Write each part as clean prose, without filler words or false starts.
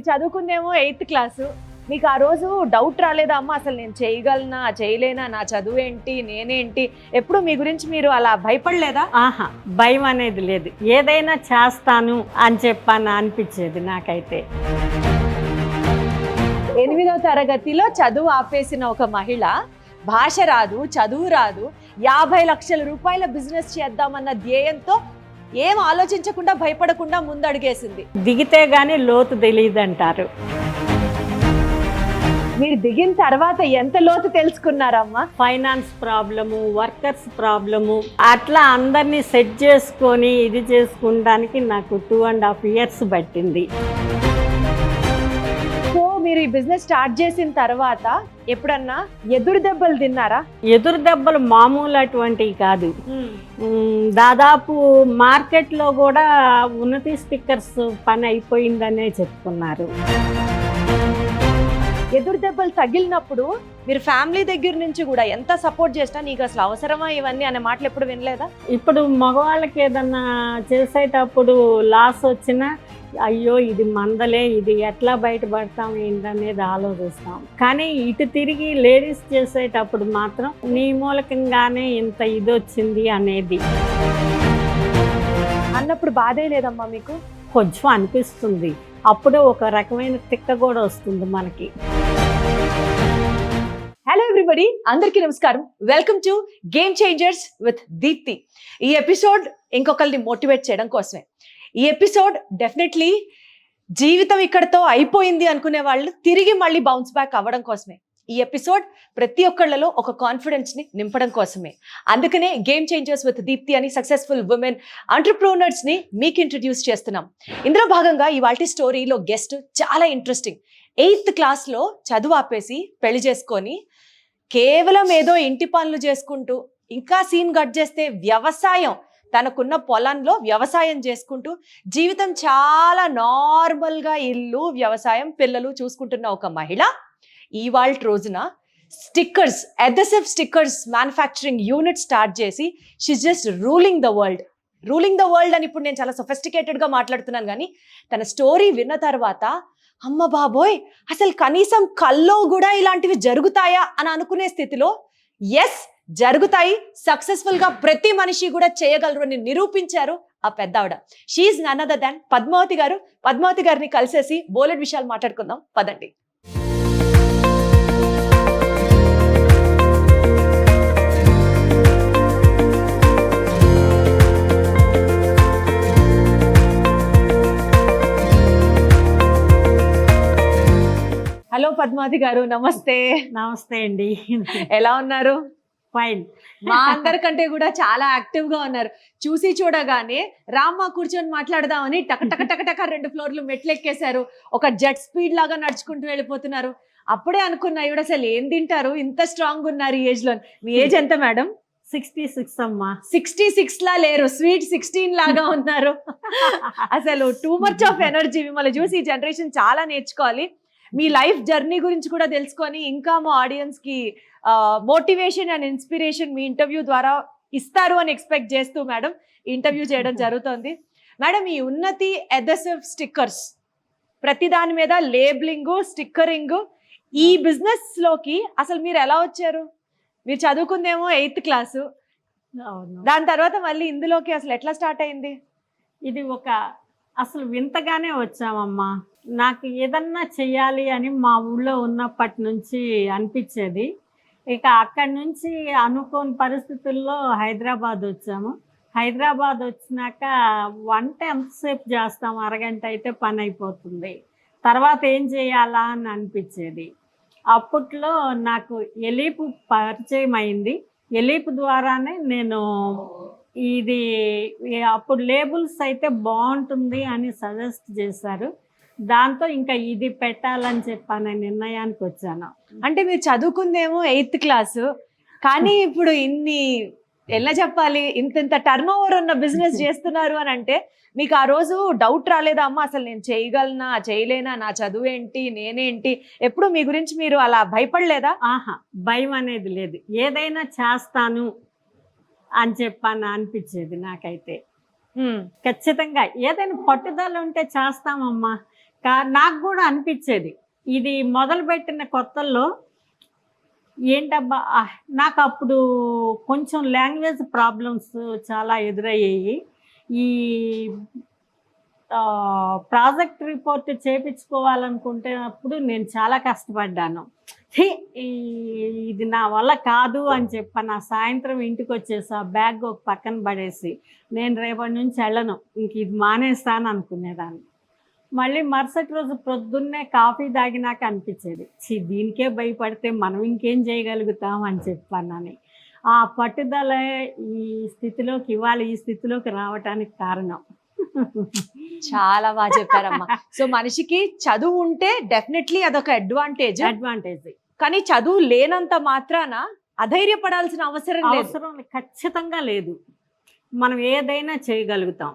మీరు చదువుకుందేమో 8th class. మీకు ఆ రోజు డౌట్ రాలేదా అమ్మ అసలు నేను చేయగలనా చేయలేనా, నా చదువు ఏంటి, నేనేంటి? ఎప్పుడు మీ గురించి మీరు అలా భయపడలేదా? ఆహా, భయం అనేది లేదు. ఏదైనా చేస్తాను అని చెప్పని అనిపించేది నాకైతే. 8వ తరగతిలో చదువు ఆపేసిన ఒక మహిళ భాష రాదు, చదువు రాదు, 50 లక్షల రూపాయల బిజినెస్ చేద్దామన్న ధ్యేయంతో ఏం ఆలోచించకుండా భయపడకుండా ముందడుగేసింది. దిగితే గానీ లోతు తెలియదు అంటారు. మీరు దిగిన తర్వాత ఎంత లోతు తెలుసుకున్నారమ్మా? ఫైనాన్స్ ప్రాబ్లము, వర్కర్స్ ప్రాబ్లము, అట్లా అందరినీ సెట్ చేసుకొని ఇది చేసుకుంటానికి నాకు 2.5 years పట్టింది. సో మీరు ఈ బిజినెస్ స్టార్ట్ చేసిన తర్వాత ఎప్పుడన్నా ఎదురు దెబ్బలు తిన్నారా? ఎదురు దెబ్బలు మామూలు అటువంటివి కాదు. దాదాపు మార్కెట్లో కూడా ఉన్నతి స్టిక్కర్స్ పని అయిపోయిందనే చెప్పుకున్నారు. ఎదురు దెబ్బలు తగిలినప్పుడు మీరు ఫ్యామిలీ దగ్గర నుంచి కూడా ఎంత సపోర్ట్ చేసినా నీకు అసలు అవసరమా ఇవన్నీ అనే మాటలు ఎప్పుడు వినలేదా? ఇప్పుడు మగవాళ్ళకి ఏదన్నా చేసేటప్పుడు లాస్ వచ్చినా అయ్యో ఇది మందలే, ఇది ఎట్లా బయటపడతాం ఏంటనేది ఆలోచిస్తాం. కానీ ఇటు తిరిగి లేడీస్ చేసేటప్పుడు మాత్రం నీ మూలకంగానే ఇంత ఇది వచ్చింది అనేది అన్నప్పుడు బాధే లేదమ్మా మీకు? కొంచెం అనిపిస్తుంది. అప్పుడే ఒక రకమైన తిక్క కూడా వస్తుంది మనకి. హలో ఎవ్రీబడి, అందరికీ నమస్కారం. Welcome to game changers with Deepti. ఈ ఎపిసోడ్ ఇంకొకరిని మోటివేట్ చేయడం కోసమే. ఈ ఎపిసోడ్ డెఫినెట్లీ జీవితం ఇక్కడతో అయిపోయింది అనుకునే వాళ్ళు తిరిగి మళ్ళీ బౌన్స్ బ్యాక్ అవ్వడం కోసమే. ఈ ఎపిసోడ్ ప్రతి ఒక్కళ్ళలో ఒక కాన్ఫిడెన్స్ని నింపడం కోసమే. అందుకనే గేమ్ చేంజర్స్ విత్ దీప్తి అని సక్సెస్ఫుల్ ఉమెన్ ఎంటర్‌ప్రెన్యూర్స్ని మీకు ఇంట్రడ్యూస్ చేస్తున్నాం. ఇందులో భాగంగా ఇవాల్టి స్టోరీలో గెస్ట్ చాలా ఇంట్రెస్టింగ్. 8th క్లాస్లో చదువు ఆపేసి పెళ్లి చేసుకొని కేవలం ఏదో ఇంటి పనులు చేసుకుంటూ, ఇంకా సీన్ కట్ చేస్తే వ్యవసాయం, తనకున్న పొలంలో వ్యవసాయం చేసుకుంటూ జీవితం చాలా నార్మల్గా ఇల్లు, వ్యవసాయం, పిల్లలు చూసుకుంటున్న ఒక మహిళ ఇవాళ రోజున stickers, adhesive stickers manufacturing unit start చేసి she's just ruling the world. Ruling the world అని ఇప్పుడు నేను చాలా సొఫిస్టికేటెడ్గా మాట్లాడుతున్నాను, కానీ తన స్టోరీ విన్న తర్వాత అమ్మ బాబోయ్ అసలు కనీసం కల్లో కూడా ఇలాంటివి జరుగుతాయా అని అనుకునే స్థితిలో ఎస్ జరుగుతాయి, సక్సెస్ఫుల్ గా ప్రతి మనిషి కూడా చేయగలరు అని నిరూపించారు ఆ పెద్దావిడ. She none other than Padmavathi గారు. పద్మావతి గారిని కలిసేసి బోలెడ్ విషయాలు మాట్లాడుకుందాం పదండి. హలో పద్మావతి గారు, నమస్తే. నమస్తే అండి. ఎలా ఉన్నారు? ఫైన్. మా అందరికంటే కూడా చాలా యాక్టివ్ గా ఉన్నారు. చూసి చూడగానే రామ్మ కూర్చొని మాట్లాడదామని టక టక టక టక 2 ఫ్లోర్లు మెట్లు ఎక్కేశారు. ఒక జెట్ స్పీడ్ లాగా నడుచుకుంటూ వెళ్ళిపోతున్నారు. అప్పుడే అనుకున్నా ఇవిడ అసలు ఏం తింటారు, ఇంత స్ట్రాంగ్ ఉన్నారు ఈ ఏజ్ లో. మీ ఏజ్ ఎంత మేడం? 66 అమ్మా. 66 లా లేరు, స్వీట్ 16 లాగా ఉన్నారు. అసలు టూ మచ్ ఆఫ్ ఎనర్జీ. మిమ్మల్ని చూసి ఈ జనరేషన్ చాలా నేర్చుకోవాలి. మీ లైఫ్ జర్నీ గురించి కూడా తెలుసుకొని ఇంకా మా ఆడియన్స్ కి motivation and inspiration me interview ద్వారా ఇస్తారు అని ఎక్స్పెక్ట్ చేస్తూ మేడం ఇంటర్వ్యూ చేయడం జరుగుతుంది. మేడం, ఈ ఉన్నతి అదెసివ్ స్టిక్కర్స్, ప్రతి దాని మీద లేబులింగ్, స్టిక్కరింగ్, ఈ బిజినెస్ లోకి అసలు మీరు ఎలా వచ్చారు? మీరు చదువుకుందేమో 8th క్లాసు, దాని తర్వాత మళ్ళీ ఇందులోకి అసలు ఎట్లా స్టార్ట్ అయింది? ఇది అసలు వింతగానే వచ్చామమ్మా. నాకు ఏదన్నా చెయ్యాలి అని మా ఊళ్ళో ఉన్నప్పటి నుంచి అనిపించేది. ఇక అక్కడి నుంచి అనుకోని పరిస్థితుల్లో హైదరాబాద్ వచ్చాము. హైదరాబాద్ వచ్చినాక వంట ఎంతసేపు చేస్తాము, అరగంట అయితే పని అయిపోతుంది. తర్వాత ఏం చేయాలా అని అనిపించేది. అప్పట్లో నాకు ఎలీపు పరిచయం అయింది. ఎలీపు ద్వారానే నేను ఇది అప్పుడు లేబుల్స్ అయితే బాగుంటుంది అని సజెస్ట్ చేశారు. దాంతో ఇంకా ఇది పెట్టాలని చెప్పాను నిర్ణయానికి వచ్చాను. అంటే మీరు చదువుకుందేమో 8th క్లాసు, కానీ ఇప్పుడు ఇన్ని ఎలా చెప్పాలి, ఇంత టర్న్ ఓవర్ ఉన్న బిజినెస్ చేస్తున్నారు అని అంటే మీకు ఆ రోజు డౌట్ రాలేదా అమ్మ అసలు నేను చేయగలనా చేయలేనా, నా చదువు ఏంటి, నేనేంటి? ఎప్పుడు మీ గురించి మీరు అలా భయపడలేదా? ఆహా, భయం అనేది లేదు. ఏదైనా చేస్తాను అని చెప్పని అనిపించేది నాకైతే. ఖచ్చితంగా ఏదైనా పట్టుదల ఉంటే చేస్తామమ్మా. నాకు కూడా అనిపించేది ఇది మొదలుపెట్టిన కొత్తల్లో ఏంటబ్బా నాకు అప్పుడు కొంచెం లాంగ్వేజ్ ప్రాబ్లమ్స్ చాలా ఎదురయ్యాయి. ఈ ప్రాజెక్ట్ రిపోర్ట్ చేయించుకోవాలనుకుంటే అప్పుడు నేను చాలా కష్టపడ్డాను. ఇది నా వల్ల కాదు అని చెప్పి నా సాయంత్రం ఇంటికి వచ్చేసి ఆ బ్యాగ్ ఒక పక్కన పడేసి నేను రేపటి నుంచి వెళ్ళను, ఇంక ఇది మానేస్తాను అనుకునేదాన్ని. మళ్ళీ మరుసటి రోజు ప్రొద్దున్నే కాఫీ తాగినాక అనిపించేది దీనికే భయపడితే మనం ఇంకేం చేయగలుగుతాం అని చెప్పానని. ఆ పట్టుదల ఈ స్థితిలోకి రావటానికి కారణం. చాలా బాగా చెప్పారమ్మా. సో మనిషికి చదువు ఉంటే డెఫినెట్లీ అదొక అడ్వాంటేజ్. కానీ చదువు లేనంత మాత్రాన అధైర్యపడాల్సిన అవసరం ఖచ్చితంగా లేదు. మనం ఏదైనా చేయగలుగుతాం,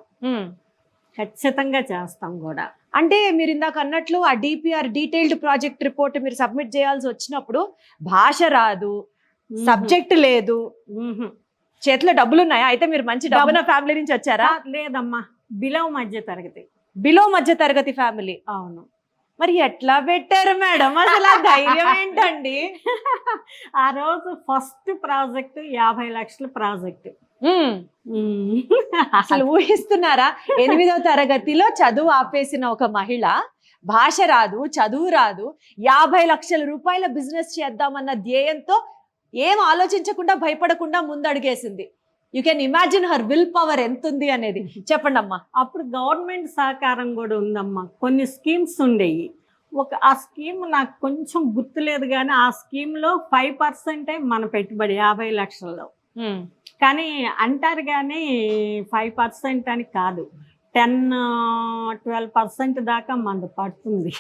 ఖచ్చితంగా చేస్తాం కూడా. అంటే మీరు ఇందాక అన్నట్లు ఆ డిపిఆర్ డీటెయిల్డ్ ప్రాజెక్ట్ రిపోర్ట్ మీరు సబ్మిట్ చేయాల్సి వచ్చినప్పుడు భాష రాదు, సబ్జెక్ట్ లేదు, చేతిలో డబ్బులు ఉన్నాయా? అయితే మీరు మంచి డబ్బున్న ఫ్యామిలీ నుంచి వచ్చారా? లేదమ్మా, బిలో మధ్య తరగతి ఫ్యామిలీ. అవును. మరి ఎట్లా పెట్టారు మేడం? అసలు ఆ ధైర్యం ఏంటండి? ఆ రోజు ఫస్ట్ ప్రాజెక్ట్ 50 లక్షల ప్రాజెక్ట్. అసలు ఊహిస్తున్నారా? 8వ తరగతిలో చదువు ఆపేసిన ఒక మహిళ, భాష రాదు, చదువు రాదు, 50 లక్షల రూపాయల బిజినెస్ చేద్దామన్న ధ్యేయంతో ఏం ఆలోచించకుండా భయపడకుండా ముందడుగేసింది. You can imagine her will power ఎంత ఉంది అనేది. చెప్పండి అమ్మా. అప్పుడు గవర్నమెంట్ సహకారం కూడా ఉందమ్మా. కొన్ని స్కీమ్స్ ఉండేవి. ఆ స్కీమ్ నాకు కొంచెం గుర్తులేదు, కానీ ఆ స్కీమ్లో 5% మన పెట్టుబడి 50 లక్షల్లో. కానీ అంటారు కానీ 5% అని కాదు, 10-12% దాకా మనది పడుతుంది.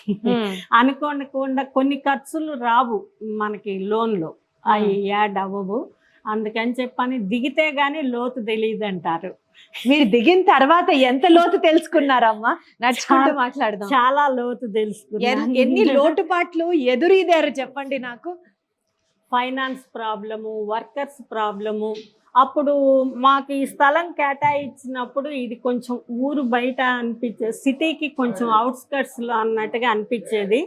అనుకోకుండా కొన్ని ఖర్చులు రావు మనకి లోన్లో, అవి యాడ్ అవ్వవు. అందుకని చెప్పని దిగితే గానీ లోతు తెలియదు అంటారు. మీరు దిగిన తర్వాత ఎంత లోతు తెలుసుకున్నారమ్మా? నడుచుకుంటూ మాట్లాడదాం. చాలా లోతు తెలుసుకున్నాను. ఎన్ని లోటుపాట్లు ఎదురీదారు చెప్పండి నాకు. Finance problem, workers problem. అప్పుడు మాకు ఈ స్థలం కేటాయించినప్పుడు ఇది కొంచెం ఊరు బయట అనిపించేది, సిటీకి కొంచెం అవుట్స్కట్స్లో అన్నట్టుగా అనిపించేది.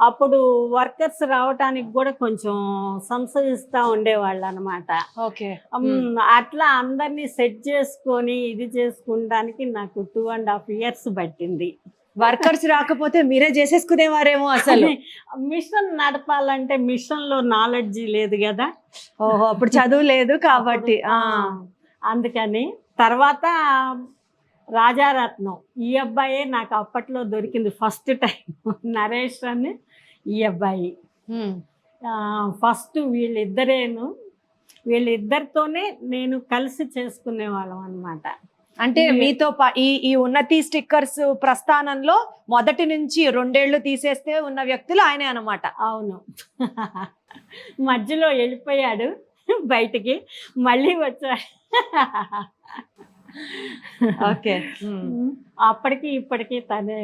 అప్పుడు వర్కర్స్ రావటానికి కూడా కొంచెం సంశయిస్తూ ఉండేవాళ్ళు అనమాట. అట్లా అందరినీ సెట్ చేసుకొని ఇది చేసుకుంటానికి నాకు 2.5 years పట్టింది. వర్కర్స్ రాకపోతే మీరే చేసేసుకునేవారేమో. అసలు మిషన్ నడపాలంటే మిషన్ లో నాలెడ్జి లేదు కదా. ఓహో, అప్పుడు చదువు లేదు కాబట్టి. అందుకని తర్వాత రాజారత్నం ఈ అబ్బాయే నాకు అప్పట్లో దొరికింది ఫస్ట్ టైం. నరేష్ అని ఈ అబ్బాయి ఫస్ట్. వీళ్ళిద్దరితోనే నేను కలిసి చేసుకునే వాళ్ళం అనమాట. అంటే మీతో ఈ ఉన్నతి స్టిక్కర్స్ ప్రస్థానంలో మొదటి నుంచి 2 ఏళ్ళు తీసేస్తే ఉన్న వ్యక్తులు ఆయనే అన్నమాట. అవును. మధ్యలో వెళ్ళిపోయాడు బయటికి, మళ్ళీ వచ్చాడు. ఓకే. అప్పటికి ఇప్పటికీ తనే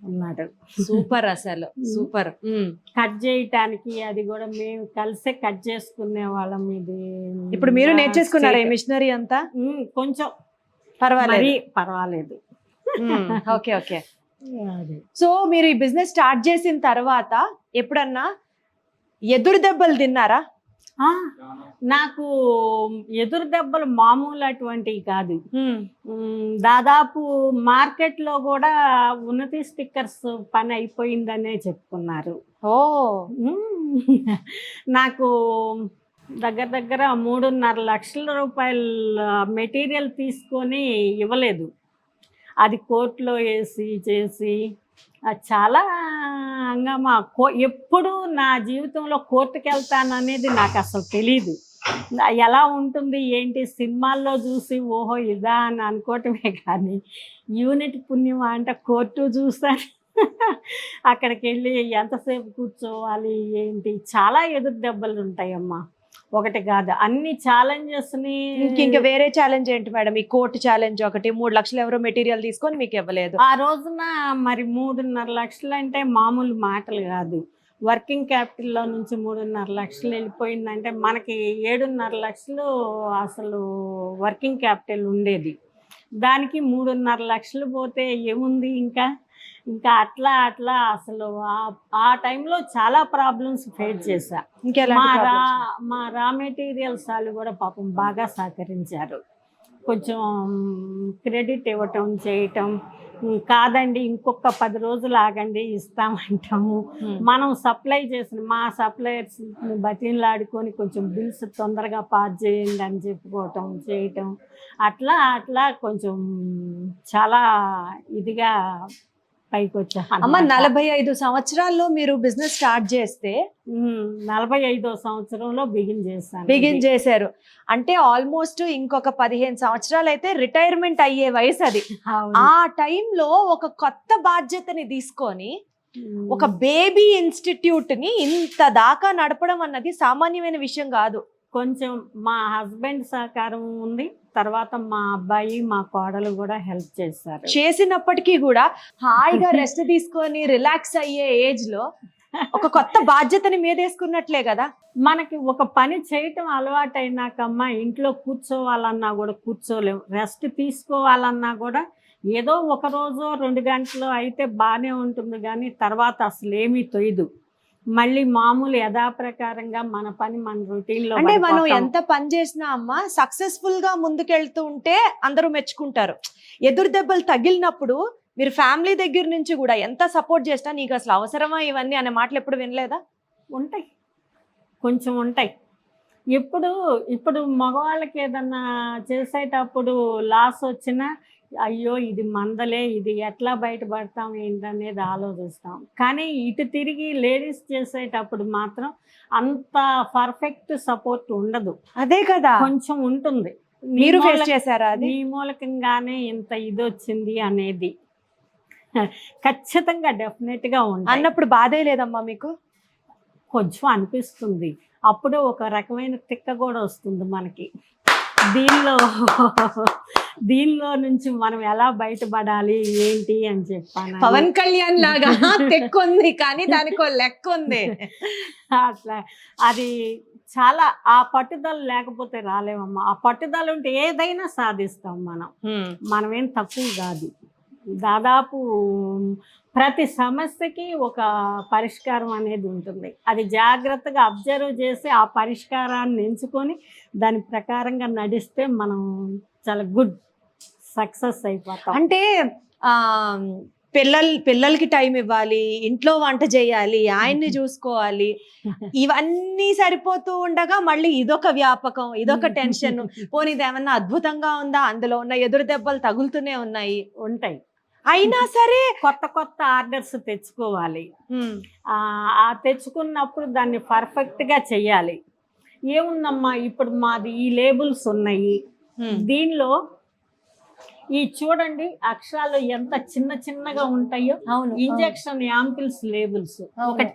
ఉన్నాడు. సూపర్, అసలు సూపర్. కట్ చేయటానికి అది కూడా మేము కలిసే కట్ చేసుకునే వాళ్ళం. ఇది ఇప్పుడు మీరు నేర్చేసుకున్నారా ఈ మిషనరీ అంతా? కొంచెం పర్వాలేదు. Okay okay. సో మీరు ఈ బిజినెస్ స్టార్ట్ చేసిన తర్వాత ఎప్పుడన్నా ఎదురు దెబ్బలు తిన్నారా? నాకు ఎదురు దెబ్బలు మామూలు అటువంటివి కాదు. దాదాపు మార్కెట్లో కూడా ఉన్నతి స్టిక్కర్స్ పని అయిపోయిందనే చెప్పుకున్నారు. నాకు దగ్గర 3.5 లక్షల రూపాయల మెటీరియల్ తీసుకొని ఇవ్వలేదు. అది కోర్టులో వేసి చేసి చాలా హంగామా. ఎప్పుడు నా జీవితంలో కోర్టుకి వెళ్తాను అనేది నాకు అసలు తెలీదు. ఎలా ఉంటుంది ఏంటి సినిమాల్లో చూసి ఓహో ఇదా అని అనుకోవటమే, కానీ యూనిట్ పుణ్యమా అంటే కోర్టు చూస్తాను. అక్కడికి వెళ్ళి ఎంతసేపు కూర్చోవాలి ఏంటి, చాలా ఎదురు దెబ్బలు ఉంటాయమ్మా. ఒకటి కాదు, అన్ని ఛాలెంజెస్ని. ఇంకా వేరే ఛాలెంజ్ ఏంటి మేడం? ఈ కోర్టు ఛాలెంజ్ ఒకటి. 3 లక్షలు ఎవరో మెటీరియల్ తీసుకొని మీకు ఇవ్వలేదు. ఆ రోజున మరి 3.5 లక్షలు అంటే మామూలు మాటలు కాదు. వర్కింగ్ క్యాపిటల్లో నుంచి 3.5 లక్షలు వెళ్ళిపోయిందంటే మనకి 7.5 లక్షలు అసలు వర్కింగ్ క్యాపిటల్ ఉండేది. దానికి 3.5 లక్షలు పోతే ఏముంది ఇంకా. ఇంకా అట్లా అట్లా అసలు ఆ టైంలో చాలా ప్రాబ్లమ్స్ ఫేస్ చేశా. మా రా మెటీరియల్స్ వాళ్ళు కూడా పాపం బాగా సహకరించారు. కొంచెం క్రెడిట్ ఇవ్వటం చేయటం, కాదండి ఇంకొక 10 రోజులు ఆగండి ఇస్తామంటాము. మనం సప్లై చేసిన మా సప్లయర్స్ బతిలాడుకొని కొంచెం బిల్స్ తొందరగా పాస్ చేయండి అని చెప్పుకోవటం చేయటం, అట్లా అట్లా కొంచెం చాలా ఇదిగా పైకి వచ్చా. అమ్మ 45 సంవత్సరాల్లో మీరు బిజినెస్ స్టార్ట్ చేస్తే 45వ సంవత్సరంలో బిగిన్ చేశారు అంటే ఆల్మోస్ట్ ఇంకొక 15 సంవత్సరాలు అయితే రిటైర్మెంట్ అయ్యే వయసు అది. ఆ టైంలో ఒక కొత్త బాధ్యతని తీసుకొని ఒక బేబీ ఇన్స్టిట్యూట్ ని ఇంత దాకా నడపడం అన్నది సామాన్యమైన విషయం కాదు. కొంచెం మా హస్బెండ్ సహకారం ఉంది, తర్వాత మా అబ్బాయి మా కోడలు కూడా హెల్ప్ చేశారు. చేసినప్పటికీ కూడా హాయిగా రెస్ట్ తీసుకొని రిలాక్స్ అయ్యే ఏజ్ లో ఒక కొత్త బాధ్యతని మీదేసుకున్నట్లే కదా. మనకి ఒక పని చేయటం అలవాటైనాకమ్మా ఇంట్లో కూర్చోవాలన్నా కూడా కూర్చోలేము, రెస్ట్ తీసుకోవాలన్నా కూడా ఏదో ఒక రోజు 2 గంటలు అయితే బాగానే ఉంటుంది, కానీ తర్వాత అసలు ఏమీ తొయ్యదు. మళ్ళీ మామూలు యథాప్రకారంగా మన పని మన రొటీన్లో. అంటే మనం ఎంత పని చేసినా అమ్మ సక్సెస్ఫుల్ గా ముందుకెళ్తూ ఉంటే అందరూ మెచ్చుకుంటారు. ఎదురు దెబ్బలు తగిలినప్పుడు మీరు ఫ్యామిలీ దగ్గర నుంచి కూడా ఎంత సపోర్ట్ చేసినా నీకు అసలు అవసరమా ఇవన్నీ అనే మాటలు ఎప్పుడు వినలేదా? ఉంటాయి, కొంచెం ఉంటాయి. ఇప్పుడు మగవాళ్ళకి ఏదన్నా చేసేటప్పుడు లాస్ వచ్చినా అయ్యో ఇది మందలే, ఇది ఎట్లా బయటపడతాం ఏంటనేది ఆలోచిస్తాం. కానీ ఇటు తిరిగి లేడీస్ చేసేటప్పుడు మాత్రం అంత పర్ఫెక్ట్ సపోర్ట్ ఉండదు. అదే కదా, కొంచెం ఉంటుంది. మీరు ఫేస్ చేశారా? నీ మూలకంగానే ఇంత ఇది వచ్చింది అనేది ఖచ్చితంగా డెఫినెట్గా ఉంది. అన్నప్పుడు బాధే లేదమ్మా మీకు? కొంచెం అనిపిస్తుంది. అప్పుడు ఒక రకమైన తిక్క కూడా వస్తుంది మనకి. దీనిలో నుంచి మనం ఎలా బయటపడాలి ఏంటి అని చెప్పాను. పవన్ కళ్యాణ్ లాగా తెక్కుంది కానీ దానికి లెక్క ఉంది. అట్లా అది చాలా ఆ పట్టుదల లేకపోతే రాలేమమ్మా. ఆ పట్టుదల ఉంటే ఏదైనా సాధిస్తాం మనమేం తక్కువ కాదు. దాదాపు ప్రతి సమస్యకి ఒక పరిష్కారం అనేది ఉంటుంది. అది జాగ్రత్తగా అబ్జర్వ్ చేసి ఆ పరిష్కారాన్ని ఎంచుకొని దాని ప్రకారంగా నడిస్తే మనం చాలా గుడ్ సక్సెస్ అయిపోతాం. అంటే పిల్లలకి టైం ఇవ్వాలి, ఇంట్లో వంట చేయాలి, ఆయన్ని చూసుకోవాలి, ఇవన్నీ సరిపోతూ ఉండగా మళ్ళీ ఇదొక వ్యాపకం, ఇదొక టెన్షన్. పోనీ ఇదేమన్నా అద్భుతంగా ఉందా? అందులో ఉన్న ఎదురు దెబ్బలు తగులుతూనే ఉంటాయి. అయినా సరే కొత్త ఆర్డర్స్ తెచ్చుకోవాలి. ఆ తెచ్చుకున్నప్పుడు దాన్ని పర్ఫెక్ట్గా చెయ్యాలి. ఏముందమ్మా ఇప్పుడు మాది ఈ లేబుల్స్ ఉన్నాయి, దీనిలో ఈ చూడండి అక్షరాలు ఎంత చిన్నగా ఉంటాయో. ఇంజెక్షన్ యాంపిల్స్ లేబుల్స్ ఒకటి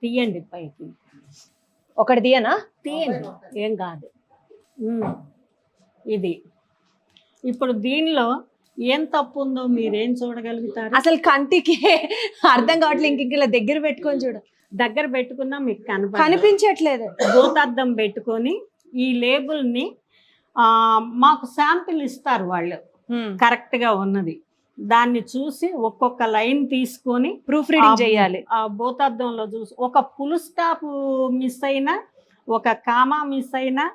తీయండి పైకి. ఒకటి తీయండి, ఏం కాదు. ఇది ఇప్పుడు దీనిలో ఏం తప్పు ఉందో మీరేం చూడగలుగుతారు? అసలు కంటికి అర్థం కావట్లేదు. ఇంక ఇలా దగ్గర పెట్టుకొని దగ్గర పెట్టుకున్నా మీకు కనిపించట్లేదు. భూతార్థం పెట్టుకొని ఈ లేబుల్ని మాకు శాంపిల్ ఇస్తారు వాళ్ళు, కరెక్ట్గా ఉన్నది. దాన్ని చూసి ఒక్కొక్క లైన్ తీసుకొని ప్రూఫ్ రీడింగ్ చేయాలి. ఆ భూతార్థంలో చూసి ఒక ఫుల్ స్టాప్ మిస్ అయినా, ఒక కామా మిస్ అయినా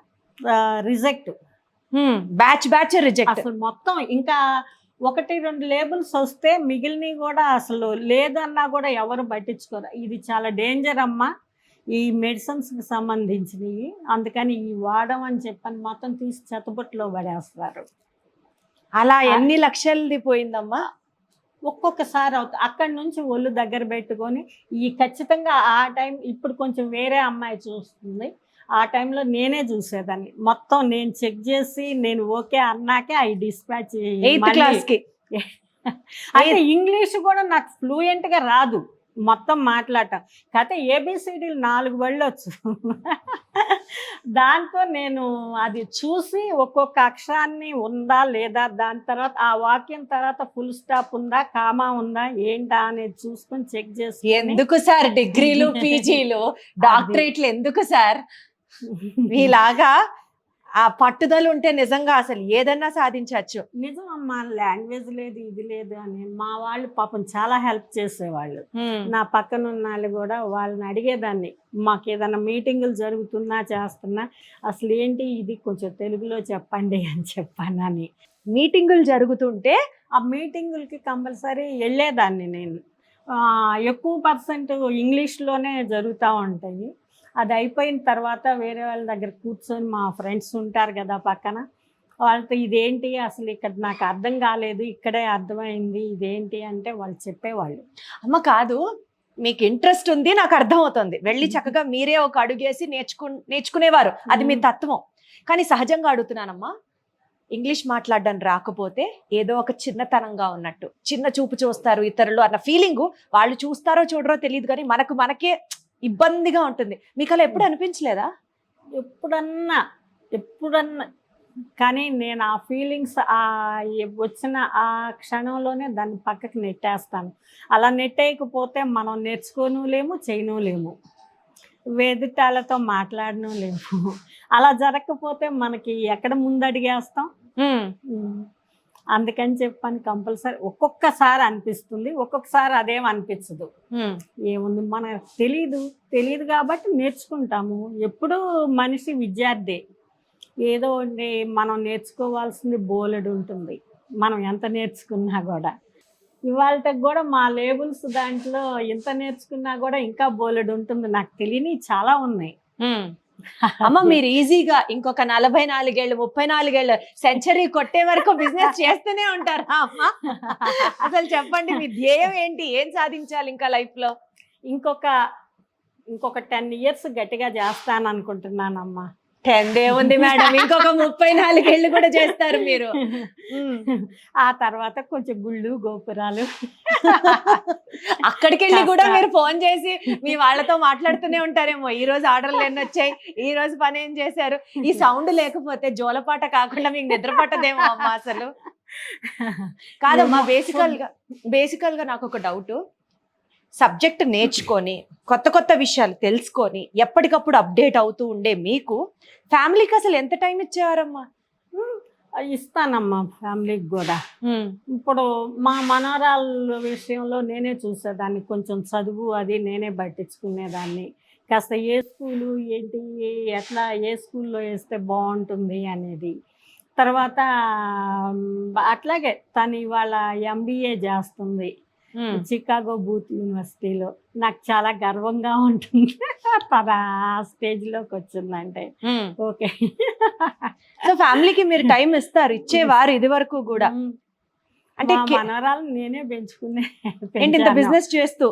రిజెక్ట్, బ్యాచ్ రిజెక్ట్. అసలు మొత్తం ఇంకా 1-2 లేబుల్స్ వస్తే మిగిలినవి కూడా అసలు లేదన్నా కూడా ఎవరు పట్టించుకోరు. ఇది చాలా డేంజర్ అమ్మా ఈ మెడిసిన్స్కి సంబంధించినవి, అందుకని ఈ వాడమని చెప్పని మొత్తం తీసి చెత్తబుట్టలో పడేస్తారు. అలా ఎన్ని లక్షలది పోయిందమ్మా? ఒక్కొక్కసారి అవుతుంది. అక్కడి నుంచి ఒళ్ళు దగ్గర పెట్టుకొని ఈ ఖచ్చితంగా ఆ టైం. ఇప్పుడు కొంచెం వేరే అమ్మాయి చూస్తుంది, ఆ టైంలో నేనే చూసేదాన్ని. మొత్తం నేను చెక్ చేసి నేను ఓకే అన్నాకే అవి డిస్పాచ్. 8th క్లాస్కి అయితే ఇంగ్లీష్ కూడా నాకు ఫ్లూయెంట్గా రాదు మొత్తం మాట్లాడటం. కాకపోతే ABCDలు 4 words వచ్చు. దాంతో నేను అది చూసి ఒక్కొక్క అక్షరాన్ని ఉందా లేదా, దాని తర్వాత ఆ వాక్యం తర్వాత ఫుల్ స్టాప్ ఉందా, కామా ఉందా, ఏంటా అనేది చూసుకొని చెక్ చేసి. ఎందుకు సార్ డిగ్రీలు, PGలు, డాక్టరేట్లు ఎందుకు సార్? మీలాగా ఆ పట్టుదల ఉంటే నిజంగా అసలు ఏదన్నా సాధించవచ్చు. నిజం అమ్మా, లాంగ్వేజ్ లేదు ఇది లేదు అని మా వాళ్ళు పాపం చాలా హెల్ప్ చేసేవాళ్ళు. నా పక్కన ఉన్న వాళ్ళు కూడా వాళ్ళని అడిగేదాన్ని, మాకు ఏదైనా మీటింగులు జరుగుతున్నా చేస్తున్నా అసలు ఏంటి ఇది కొంచెం తెలుగులో చెప్పండి అని చెప్పానని. మీటింగులు జరుగుతుంటే ఆ మీటింగులకి కంపల్సరీ వెళ్ళేదాన్ని నేను. ఎక్కువ పర్సెంట్ ఇంగ్లీష్లోనే జరుగుతూ ఉంటాయి. అది అయిపోయిన తర్వాత వేరే వాళ్ళ దగ్గర కూర్చొని మా ఫ్రెండ్స్ ఉంటారు కదా పక్కన, వాళ్ళతో ఇదేంటి అసలు ఇక్కడ నాకు అర్థం కాలేదు, ఇక్కడే అర్థమైంది ఇదేంటి అంటే వాళ్ళు చెప్పేవాళ్ళు. అమ్మ కాదు, మీకు ఇంట్రెస్ట్ ఉంది నాకు అర్థమవుతుంది, వెళ్ళి చక్కగా మీరే ఒక అడుగేసి నేర్చుకునేవారు, అది మీ తత్వం. కానీ సహజంగా అడుగుతున్నానమ్మా, ఇంగ్లీష్ మాట్లాడడం రాకపోతే ఏదో ఒక చిన్నతనంగా ఉన్నట్టు, చిన్న చూపు చూస్తారు ఇతరులు అన్న ఫీలింగ్, వాళ్ళు చూస్తారో చూడరో తెలియదు కానీ మనకే ఇబ్బందిగా ఉంటుంది. మీకు అలా ఎప్పుడు అనిపించలేదా? ఎప్పుడన్నా కానీ నేను ఆ ఫీలింగ్స్ వచ్చిన ఆ క్షణంలోనే దాన్ని పక్కకి నెట్టేస్తాను. అలా నెట్టేయకపోతే మనం నేర్చుకోలేము, చేయలేము, వేదితాలతో మాట్లాడలేము. అలా జరగకపోతే మనకి ఎక్కడ ముందడిగేస్తాం. అందుకని చెప్పని కంపల్సరీ ఒక్కొక్కసారి అనిపిస్తుంది, ఒక్కొక్కసారి అదేం అనిపించదు. ఏముంది మనకు తెలియదు కాబట్టి నేర్చుకుంటాము. ఎప్పుడూ మనిషి విద్యార్థి, ఏదో మనం నేర్చుకోవాల్సింది బోలెడు ఉంటుంది. మనం ఎంత నేర్చుకున్నా కూడా ఇవాళకి కూడా మా లేబుల్స్ దాంట్లో ఎంత నేర్చుకున్నా కూడా ఇంకా బోలెడు ఉంటుంది. నాకు తెలియని చాలా ఉన్నాయి. అమ్మ మీరు ఈజీగా ఇంకొక 44 ఏళ్ళు 34 ఏళ్ళు సెంచరీ కొట్టే వరకు బిజినెస్ చేస్తూనే ఉంటారా అమ్మ? అసలు చెప్పండి, మీ ధ్యేయం ఏంటి, ఏం సాధించాలి ఇంకా లైఫ్ లో? ఇంకొక 10 years గట్టిగా చేస్తాను అనుకుంటున్నానమ్మా. 10 ఏముంది మేడం, ఇంకొక 34 ఏళ్ళు కూడా చేస్తారు మీరు. ఆ తర్వాత కొంచెం గుళ్ళు గోపురాలు అక్కడికి వెళ్ళి కూడా మీరు ఫోన్ చేసి మీ వాళ్ళతో మాట్లాడుతూనే ఉంటారేమో, ఈ రోజు ఆర్డర్లు ఎన్ని వచ్చాయి, ఈ రోజు పని ఏం చేశారు. ఈ సౌండ్ లేకపోతే జోలపాట కాకుండా మీకు నిద్ర పట్టదేమో అమ్మ అసలు. కాదమ్మా, బేసికల్ గా నాకు ఒక డౌట్. సబ్జెక్ట్ నేర్చుకొని కొత్త విషయాలు తెలుసుకొని ఎప్పటికప్పుడు అప్డేట్ అవుతూ ఉండే మీకు ఫ్యామిలీకి అసలు ఎంత టైం ఇచ్చేవారమ్మా? ఇస్తానమ్మా ఫ్యామిలీకి కూడా. ఇప్పుడు మా మనవరాళ్ళ విషయంలో నేనే చూసేదాన్ని, కొంచెం చదువు అది నేనే పట్టించుకునేదాన్ని. కాస్త ఏ స్కూలు ఏంటి, ఎట్లా ఏ స్కూల్లో వేస్తే బాగుంటుంది అనేది. తర్వాత అట్లాగే తను ఇవాళ MBA చేస్తుంది చికాగో బూత్ యూనివర్సిటీలో. నాకు చాలా గర్వంగా ఉంటుంది తన స్టేజ్లోకి వచ్చిందంటే. ఓకే, సో ఫ్యామిలీకి మీరు టైం ఇస్తారు, ఇచ్చేవారు ఇది వరకు కూడా? అంటే మనవరాలు నేనే పెంచుకునే, ఇంత బిజినెస్ చేస్తూ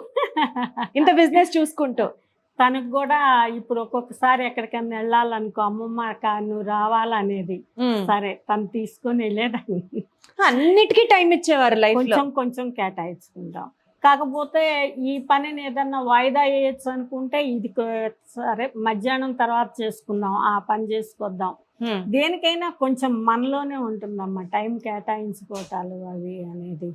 ఇంత బిజినెస్ చూసుకుంటూ తనకు కూడా ఇప్పుడు ఒక్కొక్కసారి ఎక్కడికైనా వెళ్ళాలనుకో, అమ్మమ్మ నువ్వు రావాలనేది, సరే తను తీసుకొని వెళ్ళేదాన్ని. అన్నిటికీ టైం ఇచ్చేవారు లైఫ్ లో? కొంచెం కేటాయించుకుంటాం. కాకపోతే ఈ పనిని ఏదన్నా వాయిదా వేయచ్చు అనుకుంటే ఇది సరే మధ్యాహ్నం తర్వాత చేసుకుందాం, ఆ పని చేసుకొద్దాం. దేనికైనా కొంచెం మనలోనే ఉంటుందమ్మా టైం కేటాయించుకోవటాలు అవి అనేది.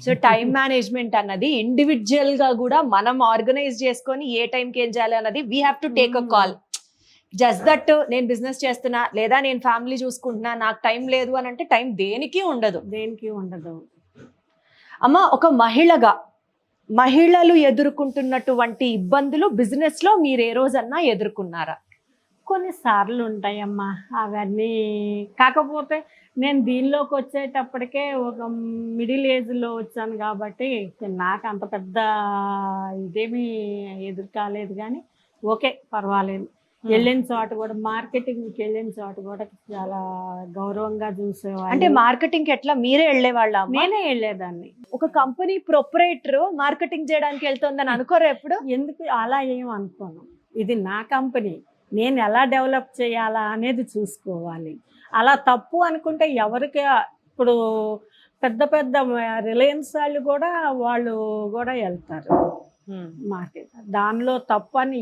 సో టైం మేనేజ్మెంట్ అన్నది ఇండివిజువల్ గా కూడా మనం ఆర్గనైజ్ చేసుకొని ఏ టైంకి ఏం చేయాలి అన్నది we have to take a call. Just that నేను బిజినెస్ చేస్తున్నా లేదా నేను ఫ్యామిలీ చూసుకుంటున్నా నాకు టైం లేదు అని అంటే టైం దేనికి ఉండదు. అమ్మ, ఒక మహిళగా మహిళలు ఎదుర్కొంటున్నటువంటి ఇబ్బందులు బిజినెస్ లో మీరు ఏ రోజన్నా ఎదుర్కొన్నారా? కొన్నిసార్లు ఉంటాయమ్మా అవన్నీ. కాకపోతే నేను దీనిలోకి వచ్చేటప్పటికే ఒక మిడిల్ ఏజ్లో వచ్చాను కాబట్టి నాకు అంత పెద్ద ఇదేమీ ఎదురు కాలేదు. కానీ ఓకే, పర్వాలేదు. వెళ్ళిన చోట కూడా, మార్కెటింగ్కి వెళ్ళిన చోట కూడా చాలా గౌరవంగా చూసేవాళ్ళు. అంటే మార్కెటింగ్ ఎట్లా మీరే వెళ్ళేవాళ్ళ? నేనే వెళ్ళేదాన్ని. ఒక కంపెనీ ప్రొపరేటర్ మార్కెటింగ్ చేయడానికి వెళ్తుందని అనుకోరు ఎప్పుడు? ఎందుకు అలా ఏం అనుకోను, ఇది నా కంపెనీ, నేను ఎలా డెవలప్ చేయాలా అనేది చూసుకోవాలి. అలా తప్పు అనుకుంటే ఎవరికి, ఇప్పుడు పెద్ద పెద్ద రిలయన్స్ వాళ్ళు కూడా వెళ్తారు మార్కెట్. దానిలో తప్పు అని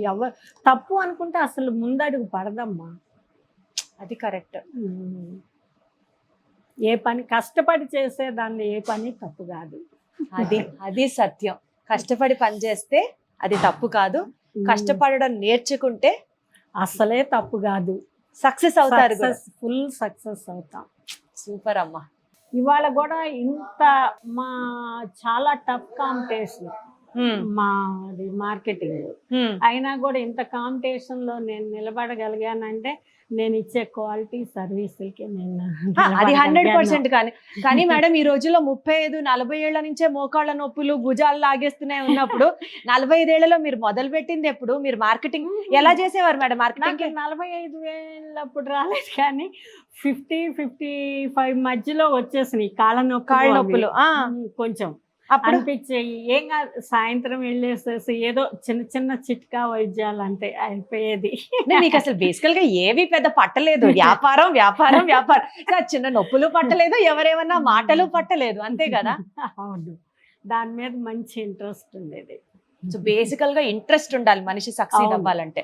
తప్పు అనుకుంటే అసలు ముందడుగు పడదమ్మా. అది కరెక్ట్. ఏ పని కష్టపడి చేసే దాన్ని ఏ పని తప్పు కాదు. అది సత్యం. కష్టపడి పని చేస్తే అది తప్పు కాదు, కష్టపడడం నేర్చుకుంటే అసలే తప్పు కాదు. సక్సెస్ అవుతారు. ఫుల్ సక్సెస్ అవుతాం. సూపర్ అమ్మా. ఇవాళ కూడా ఇంత మా చాలా టఫ్ కాంపిటీషన్ మాది మార్కెటింగ్, అయినా కూడా ఇంత కాంపిటీషన్ లో నేను నిలబడగలిగానంటే నేను ఇచ్చే క్వాలిటీ సర్వీసులకి నేను అది 100%. కానీ మేడం ఈ రోజుల్లో 35-40 ఏళ్ల నుంచే మోకాళ్ళ నొప్పులు భుజాలు లాగేస్తున్నాయి ఉన్నప్పుడు 45 ఏళ్లలో మీరు మొదలు పెట్టింది ఎప్పుడు? మీరు మార్కెటింగ్ ఎలా చేసేవారు మేడం? మార్కెటింగ్ 45 ఏళ్ళప్పుడు రాలేదు, కానీ 50-55 మధ్యలో వచ్చేసినాయి కాళ్ళ నొప్పులు. కొంచెం అప్పుడు అనిపించేయి. ఏం కాదు, సాయంత్రం వెళ్ళేసేసి ఏదో చిన్న చిన్న చిట్కా వైద్యాలు అంటే అయిపోయేది. మీకు అసలు బేసికల్ గా ఏవి పెద్ద పట్టలేదు, వ్యాపారం వ్యాపారం వ్యాపారం. చిన్న నొప్పులు పట్టలేదు, ఎవరేమన్నా మాటలు పట్టలేదు, అంతే కదా? అవును, దాని మీద మంచి ఇంట్రెస్ట్ ఉండేది. సో బేసికల్ గా ఇంట్రెస్ట్ ఉండాలి మనిషి సక్సీడ్ అవ్వాలంటే.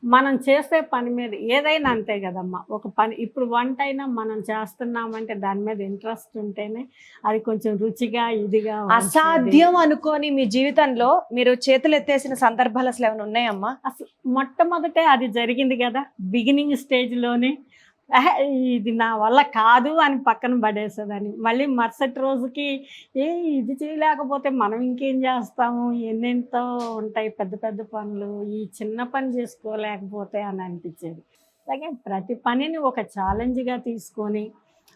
మనం చేసే పని మీద ఏదైనా అంతే కదమ్మా. ఒక పని ఇప్పుడు వంట అయినా మనం చేస్తున్నామంటే దాని మీద ఇంట్రెస్ట్ ఉంటేనే అది కొంచెం రుచిగా ఇదిగా. అసాధ్యం అనుకోని మీ జీవితంలో మీరు చేతులు ఎత్తేసిన సందర్భాలు అసలు ఏమైనా ఉన్నాయమ్మా? అసలు మొట్టమొదటే అది జరిగింది కదా, బిగినింగ్ స్టేజ్లోనే. ఇది నా వల్ల కాదు అని పక్కన పడేసేదాన్ని. మళ్ళీ మరుసటి రోజుకి ఇది చేయలేకపోతే మనం ఇంకేం చేస్తాము, ఎన్నెంతో ఉంటాయి పెద్ద పెద్ద పనులు, ఈ చిన్న పని చేసుకోలేకపోతే అని అనిపించేది. అలాగే ప్రతి పనిని ఒక ఛాలెంజ్గా తీసుకొని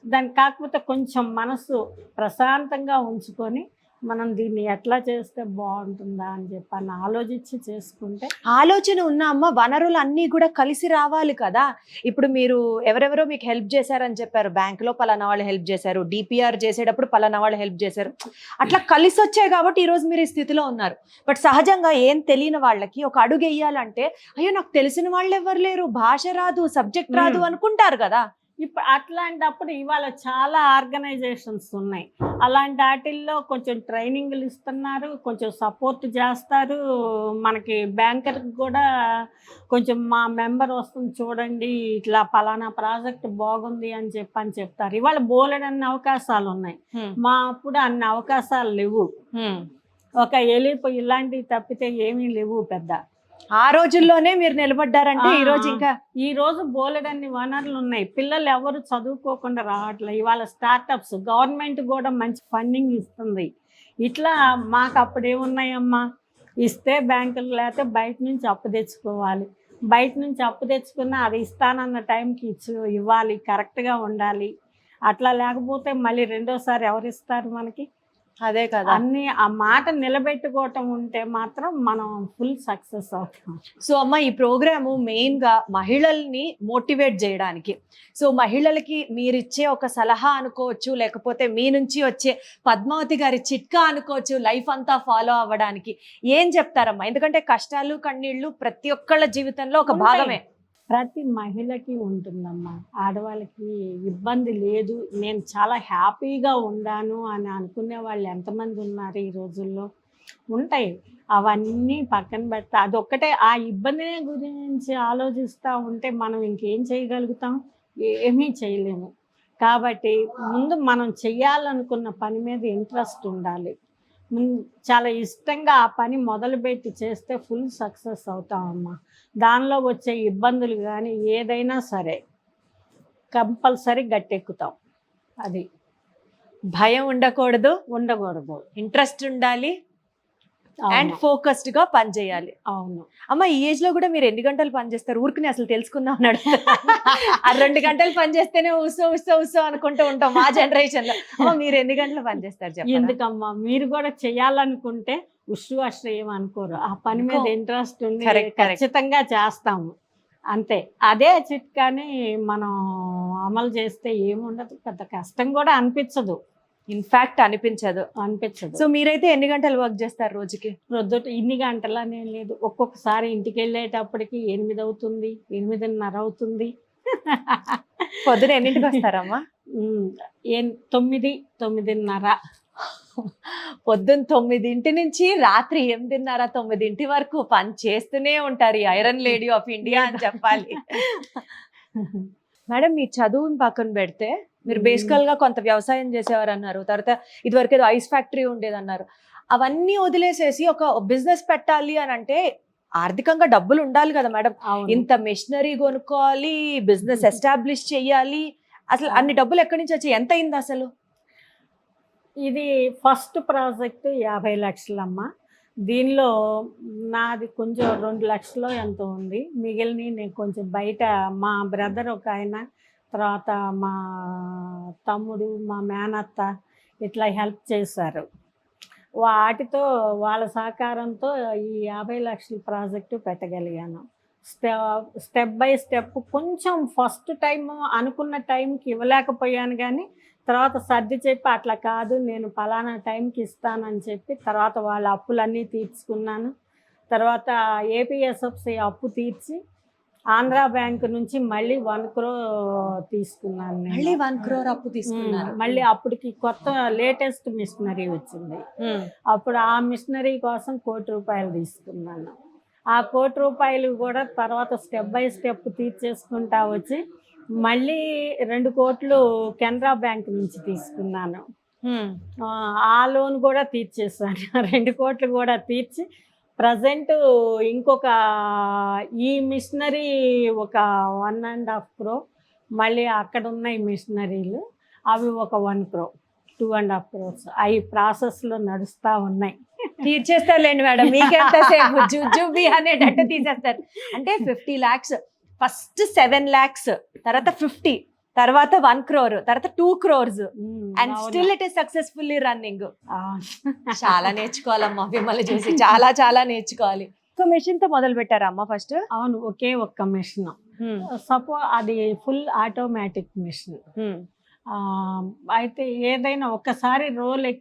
దాన్ని, కాకపోతే కొంచెం మనసు ప్రశాంతంగా ఉంచుకొని మనం దీన్ని ఎట్లా చేస్తే బాగుంటుందా అని చెప్పి ఆలోచించి చేసుకుంటే. ఆలోచన ఉన్న అమ్మ, వనరులు అన్నీ కూడా కలిసి రావాలి కదా. ఇప్పుడు మీరు ఎవరెవరో మీకు హెల్ప్ చేశారని చెప్పారు, బ్యాంకులో పలానా వాళ్ళు హెల్ప్ చేశారు, డిపిఆర్ చేసేటప్పుడు పలానా వాళ్ళు హెల్ప్ చేశారు, అట్లా కలిసి వచ్చాయి కాబట్టి ఈరోజు మీరు ఈ స్థితిలో ఉన్నారు. బట్ సహజంగా ఏం తెలియని వాళ్ళకి ఒక అడుగు వేయాలంటే, అయ్యో నాకు తెలిసిన వాళ్ళు ఎవరు లేరు, భాష రాదు, సబ్జెక్ట్ రాదు అనుకుంటారు కదా. ఇప్పుడు అట్లాంటప్పుడు ఇవాళ చాలా ఆర్గనైజేషన్స్ ఉన్నాయి. అలాంటి వాటిల్లో కొంచెం ట్రైనింగ్లు ఇస్తున్నారు, కొంచెం సపోర్ట్ చేస్తారు. మనకి బ్యాంకర్కి కూడా కొంచెం మా మెంబర్ వస్తుంది చూడండి, ఇట్లా పలానా ప్రాజెక్ట్ బాగుంది అని చెప్తారు. ఇవాళ బోలెడన్ని అవకాశాలు ఉన్నాయి. మా అప్పుడు అన్ని అవకాశాలు లేవు. ఒక వెళ్ళిపోయి ఇలాంటివి తప్పితే ఏమీ లేవు పెద్ద. ఆ రోజుల్లోనే మీరు నిలబడ్డారంటే ఈ రోజు బోలెడన్ని వనరులు ఉన్నాయి. పిల్లలు ఎవరు చదువుకోకుండా రావట్లేదు. ఇవాళ స్టార్టప్స్, గవర్నమెంట్ కూడా మంచి ఫండింగ్ ఇస్తుంది. ఇట్లా మాకు అప్పుడు ఏమున్నాయమ్మా, ఇస్తే బ్యాంకులు, లేకపోతే బయట నుంచి అప్పు తెచ్చుకోవాలి. బయట నుంచి అప్పు తెచ్చుకున్నా అది ఇస్తానన్న టైంకి ఇవ్వాలి, కరెక్ట్గా ఉండాలి. అట్లా లేకపోతే మళ్ళీ రెండోసారి ఎవరు ఇస్తారు మనకి? అదే కదా. అన్ని ఆ మాట నిలబెట్టుకోవటం ఉంటే మాత్రం మనం ఫుల్ సక్సెస్ అవుతాం. సో అమ్మ, ఈ ప్రోగ్రాము మెయిన్ గా మహిళల్ని మోటివేట్ చేయడానికి. సో మహిళలకి మీరిచ్చే ఒక సలహా అనుకోవచ్చు, లేకపోతే మీ నుంచి వచ్చే పద్మావతి గారి చిట్కా అనుకోవచ్చు, లైఫ్ అంతా ఫాలో అవ్వడానికి ఏం చెప్తారమ్మా? ఎందుకంటే కష్టాలు కన్నీళ్లు ప్రతి ఒక్కళ్ళ జీవితంలో ఒక భాగమే. ప్రతి మహిళకి ఉంటుందమ్మా. ఆడవాళ్ళకి ఇబ్బంది లేదు, నేను చాలా హ్యాపీగా ఉన్నాను అని అనుకునే వాళ్ళు ఎంతమంది ఉన్నారు ఈ రోజుల్లో? ఉంటాయి. అవన్నీ పక్కన పెడతా, అదొక్కటే ఆ ఇబ్బందిని గురించి ఆలోచిస్తూ ఉంటే మనం ఇంకేం చేయగలుగుతాం? ఏమీ చేయలేము. కాబట్టి ముందు మనం చెయ్యాలనుకున్న పని మీద ఇంట్రెస్ట్ ఉండాలి. చాలా ఇష్టంగా ఆ పని మొదలుపెట్టి చేస్తే ఫుల్ సక్సెస్ అవుతామమ్మా. దానిలో వచ్చే ఇబ్బందులు కానీ ఏదైనా సరే కంపల్సరీ గట్టెక్కుతాం. అది భయం ఉండకూడదు, ఇంట్రెస్ట్ ఉండాలి, అండ్ ఫోకస్డ్ గా పని చేయాలి. అవును అమ్మ, ఈ ఏజ్ లో కూడా మీరు ఎన్ని గంటలు పని చేస్తారు? ఊరికి అసలు తెలుసుకుందాం అన్నాడు. ఆ 2 గంటలు పని చేస్తేనే ఉత్సవ అనుకుంటూ ఉంటాం మా జనరేషన్ లో. అమ్మ, మీరు ఎన్ని గంటలు పని చేస్తారు? ఎందుకమ్మా, మీరు కూడా చేయాలనుకుంటే అశ్రయం అనుకోరు. ఆ పని మీద ఇంట్రెస్ట్ ఉంది, ఖచ్చితంగా చేస్తాము అంతే. అదే చిట్కాని మనం అమలు చేస్తే ఏముండదు, పెద్ద కష్టం కూడా అనిపించదు. ఇన్ఫాక్ట్ అనిపించదు. సో మీరైతే ఎన్ని గంటలు వర్క్ చేస్తారు రోజుకి? ప్రొద్దుట ఇన్ని గంటలు అనేం లేదు. ఒక్కొక్కసారి ఇంటికి వెళ్ళేటప్పటికి 8 అవుతుంది, 8:30 అవుతుంది. పొద్దున ఎన్నింటికి వస్తారమ్మా? 9-9:30. పొద్దున్న 9 నుంచి రాత్రి 8:30-9 వరకు పని చేస్తూనే ఉంటారు, ఈ ఐరన్ లేడీ ఆఫ్ ఇండియా అని చెప్పాలి. మేడం, మీ చదువుని పక్కన పెడితే మీరు బేసికల్ గా కొంత వ్యవసాయం చేసేవారు అన్నారు, తర్వాత ఇదివరకు ఏదో ఐస్ ఫ్యాక్టరీ ఉండేది అన్నారు. అవన్నీ వదిలేసేసి ఒక బిజినెస్ పెట్టాలి అని అంటే ఆర్థికంగా డబ్బులు ఉండాలి కదా మేడం. అవును. ఇంత మెషినరీ కొనుక్కోవాలి, బిజినెస్ ఎస్టాబ్లిష్ చేయాలి, అసలు అన్ని డబ్బులు ఎక్కడి నుంచి వచ్చి ఎంత అయింది అసలు? ఇది ఫస్ట్ ప్రాజెక్ట్ 50 లక్షలమ్మ. దీనిలో నాది కొంచెం 2 లక్షలు ఎంతో ఉంది. మిగిలినవి నేను కొంచెం బయట మా బ్రదర్ ఒక ఆయన, తర్వాత మా తమ్ముడు, మా మేనత్త ఇట్లా హెల్ప్ చేశారు. వాటితో వాళ్ళ సహకారంతో ఈ 50 లక్షల ప్రాజెక్టు పెట్టగలిగాను. స్టెప్ బై స్టెప్ కొంచెం ఫస్ట్ టైం అనుకున్న టైంకి ఇవ్వలేకపోయాను, కానీ తర్వాత సర్ది చెప్పి అట్లా కాదు నేను పలానా టైంకి ఇస్తానని చెప్పి తర్వాత వాళ్ళ అప్పులన్నీ తీర్చుకున్నాను. తర్వాత ఏపీఎస్ఎఫ్సి అప్పు తీర్చి ఆంధ్రా బ్యాంక్ నుంచి మళ్ళీ 1 crore తీసుకున్నాను నేను. మళ్ళీ 1 crore అప్పు తీసుకున్నారు. మళ్ళీ అప్పటికి కొత్త లేటెస్ట్ మిషనరీ వచ్చింది. అప్పుడు ఆ మిషనరీ కోసం ₹1,00,00,000 తీసుకున్నాను. ఆ ₹1,00,00,000 కూడా తర్వాత స్టెప్ బై స్టెప్ తీర్చేసుకుంటా వచ్చి మళ్ళీ 2 కోట్లు కెనరా బ్యాంక్ నుంచి తీసుకున్నాను. ఆ లోన్ కూడా తీర్చేసాను. 2 కోట్లు కూడా తీర్చి ప్రజెంట్ ఇంకొక ఈ మిషనరీ ఒక 1.5 crore, మళ్ళీ అక్కడ ఉన్నాయి మిషనరీలు అవి ఒక 1 crore, 2.5 crores అవి ప్రాసెస్లో నడుస్తూ ఉన్నాయి. తీర్చేస్తారులేండి మేడం, మీకెంత సేపు జుజుబి అనేటట్టు తీసేస్తారు. అంటే 50 lakhs, ఫస్ట్ 7 lakhs, తర్వాత 50, తర్వాత 1 crore, తర్వాత 2 crores, and still it is successfully running. చాలా నేర్చుకోవాలమ్మా మిమ్మల్ని చూసి, చాలా చాలా నేర్చుకోవాలి. ఒక మెషిన్ తో మొదలు పెట్టారా అమ్మ ఫస్ట్? అవును, ఒకే ఒక్క మిషన్. అది ఫుల్ ఆటోమేటిక్ మిషన్. అయితే ఏదైనా ఒక్కసారి రోల్